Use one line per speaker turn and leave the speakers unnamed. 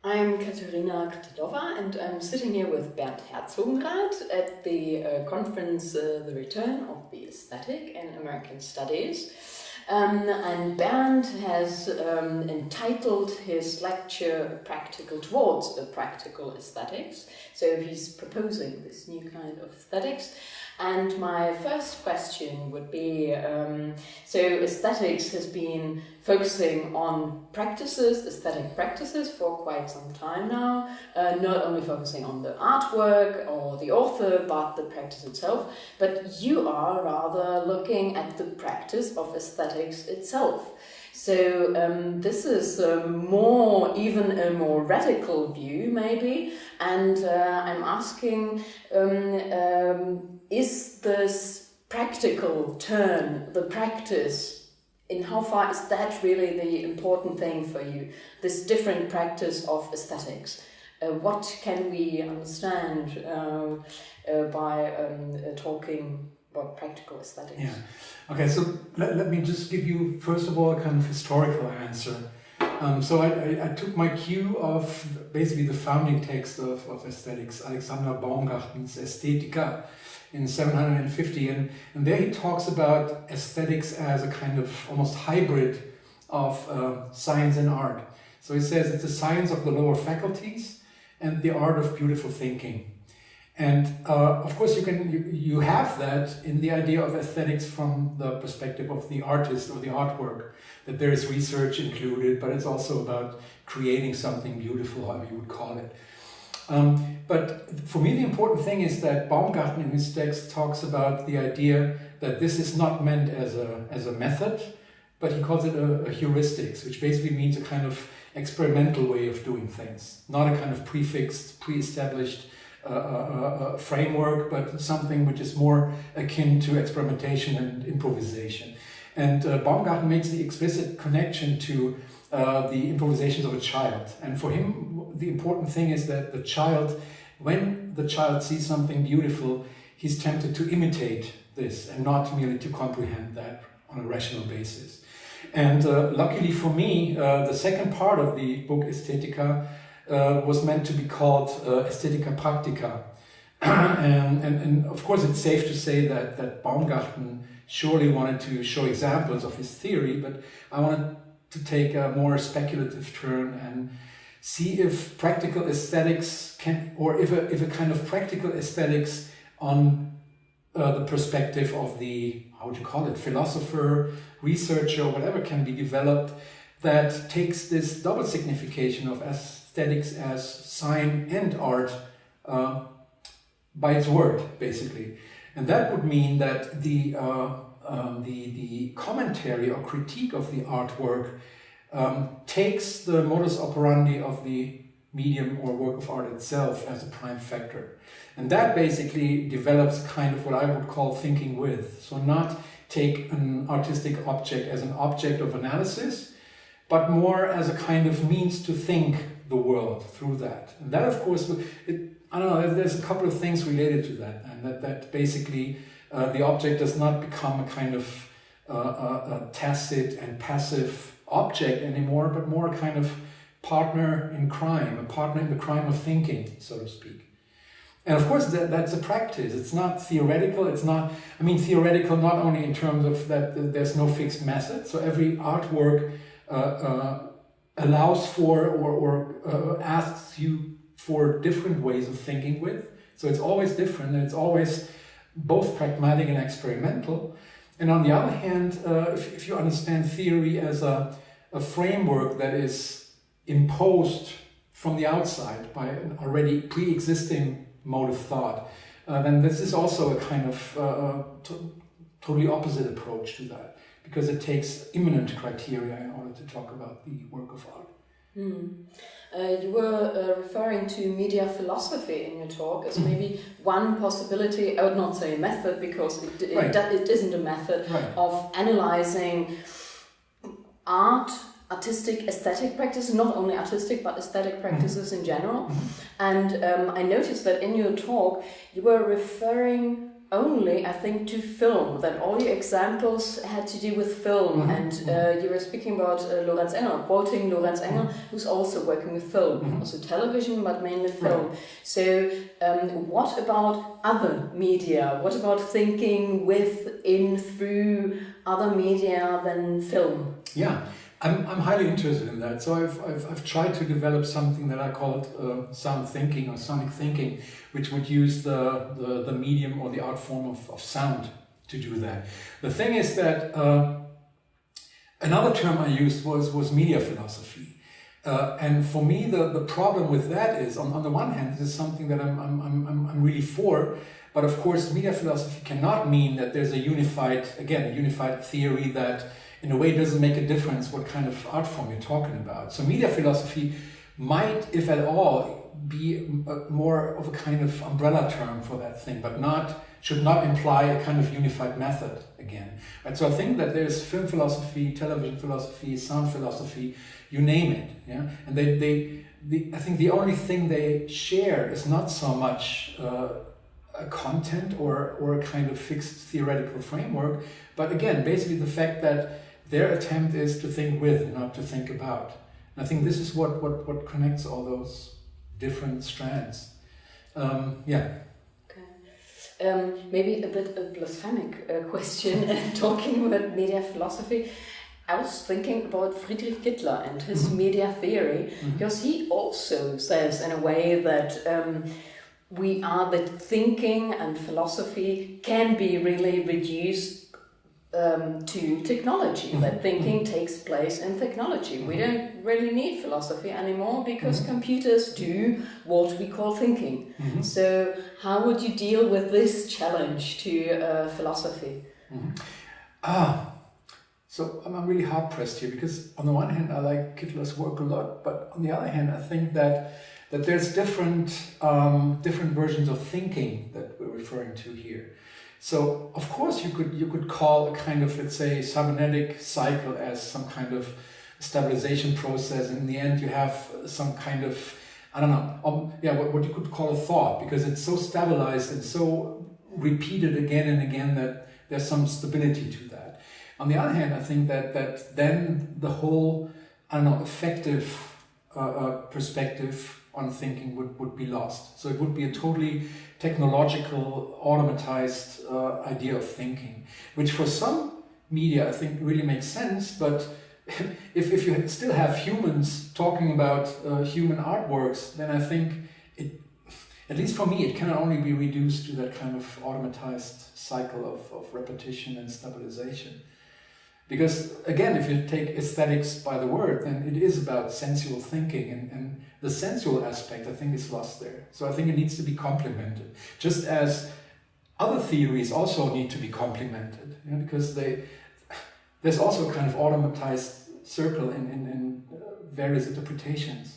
I'm Katerina Krtilova, and I'm sitting here with Bernd Herzogenrath at the conference The Return of the Aesthetic in American Studies. And Bernd has entitled his lecture Towards Practical Aesthetics. So he's proposing this new kind of aesthetics. And my first question would be, so aesthetics has been focusing on aesthetic practices for quite some time now, not only focusing on the artwork or the author, but the practice itself. But you are rather looking at the practice of aesthetics itself. So this is even a more radical view, maybe, and I'm asking, is this practical turn, the practice, in how far is that really the important thing for you, this different practice of aesthetics? What can we understand by talking about practical aesthetics?
Yeah. Okay, so let me just give you, first of all, a kind of historical answer. So I took my cue of basically the founding text of aesthetics, Alexander Baumgarten's Ästhetica in 750, and there he talks about aesthetics as a kind of almost hybrid of science and art. So he says it's the science of the lower faculties and the art of beautiful thinking. And of course you have that in the idea of aesthetics from the perspective of the artist or the artwork, that there is research included, but it's also about creating something beautiful, however you would call it. But for me the important thing is that Baumgarten in his text talks about the idea that this is not meant as a method, but he calls it a heuristics, which basically means a kind of experimental way of doing things, not a kind of prefixed, pre-established framework, but something which is more akin to experimentation and improvisation. And Baumgarten makes the explicit connection to the improvisations of a child. And for him, the important thing is that when the child sees something beautiful, he's tempted to imitate this and not merely to comprehend that on a rational basis. And luckily for me, the second part of the book Ästhetica was meant to be called Ästhetica Practica. and of course it's safe to say that Baumgarten surely wanted to show examples of his theory, but I wanted to take a more speculative turn and see if practical aesthetics if a kind of practical aesthetics on the perspective of the, how would you call it, philosopher, researcher, or whatever can be developed that takes this double signification of aesthetics as sign and art by its word, basically. And that would mean that the commentary or critique of the artwork takes the modus operandi of the medium or work of art itself as a prime factor. And that basically develops kind of what I would call thinking with. So not take an artistic object as an object of analysis, but more as a kind of means to think the world through that. And that, of course, there's a couple of things related to that, and that basically the object does not become a kind of a tacit and passive object anymore, but more a kind of partner in crime, a partner in the crime of thinking, so to speak. And of course that's a practice. It's not theoretical. Theoretical not only in terms of that there's no fixed method. So every artwork allows for or asks you for different ways of thinking with. So it's always different, and it's always both pragmatic and experimental. And on the other hand, if you understand theory as a framework that is imposed from the outside by an already pre-existing mode of thought, then this is also a kind of totally opposite approach to that, because it takes immanent criteria in order to talk about the work of art.
You were referring to media philosophy in your talk as maybe one possibility. I would not say a method, because it isn't a method of analyzing artistic, aesthetic practices, not only artistic but aesthetic practices in general. And I noticed that in your talk you were referring only, I think, to film, that all your examples had to do with film, and you were speaking about Lorenz Engel, quoting Lorenz Engel, who's also working with film, also television, but mainly film.
Right.
So what about other media? What about thinking with, in, through other media than film?
Yeah. I'm highly interested in that. So I've tried to develop something that I called sound thinking or sonic thinking, which would use the medium or the art form of sound to do that. The thing is that another term I used was media philosophy. And for me, the problem with that is, on the one hand, this is something that I'm really for, but of course, media philosophy cannot mean that there's a unified theory that in a way doesn't make a difference what kind of art form you're talking about. So media philosophy might, if at all, be more of a kind of umbrella term for that thing, but should not imply a kind of unified method again. Right? So I think that there's film philosophy, television philosophy, sound philosophy, you name it. Yeah? And I think the only thing they share is not so much a content or a kind of fixed theoretical framework, but again, basically the fact that their attempt is to think with, not to think about. And I think this is what connects all those different strands.
Maybe a bit a blasphemic question, talking about media philosophy. I was thinking about Friedrich Kittler and his media theory, because he also says in a way that that thinking and philosophy can be really reduced to technology, that thinking takes place in technology. We don't really need philosophy anymore because computers do what we call thinking. So how would you deal with this challenge to philosophy?
So I'm really hard pressed here, because on the one hand I like Kittler's work a lot, but on the other hand I think that there's different versions of thinking that we're referring to here. So of course you could call a kind of, let's say, cybernetic cycle as some kind of stabilization process, and in the end you have some kind of, I don't know, what you could call a thought, because it's so stabilized and so repeated again and again that there's some stability to that. On the other hand, I think that then the whole, effective perspective on thinking would be lost. So it would be a totally technological, automatized idea of thinking, which for some media I think really makes sense, but if you still have humans talking about human artworks, then I think at least for me, it can only be reduced to that kind of automatized cycle of repetition and stabilization. Because again, if you take aesthetics by the word, then it is about sensual thinking, and the sensual aspect, I think, is lost there. So I think it needs to be complemented, just as other theories also need to be complemented, because there's also a kind of automatized circle in various interpretations.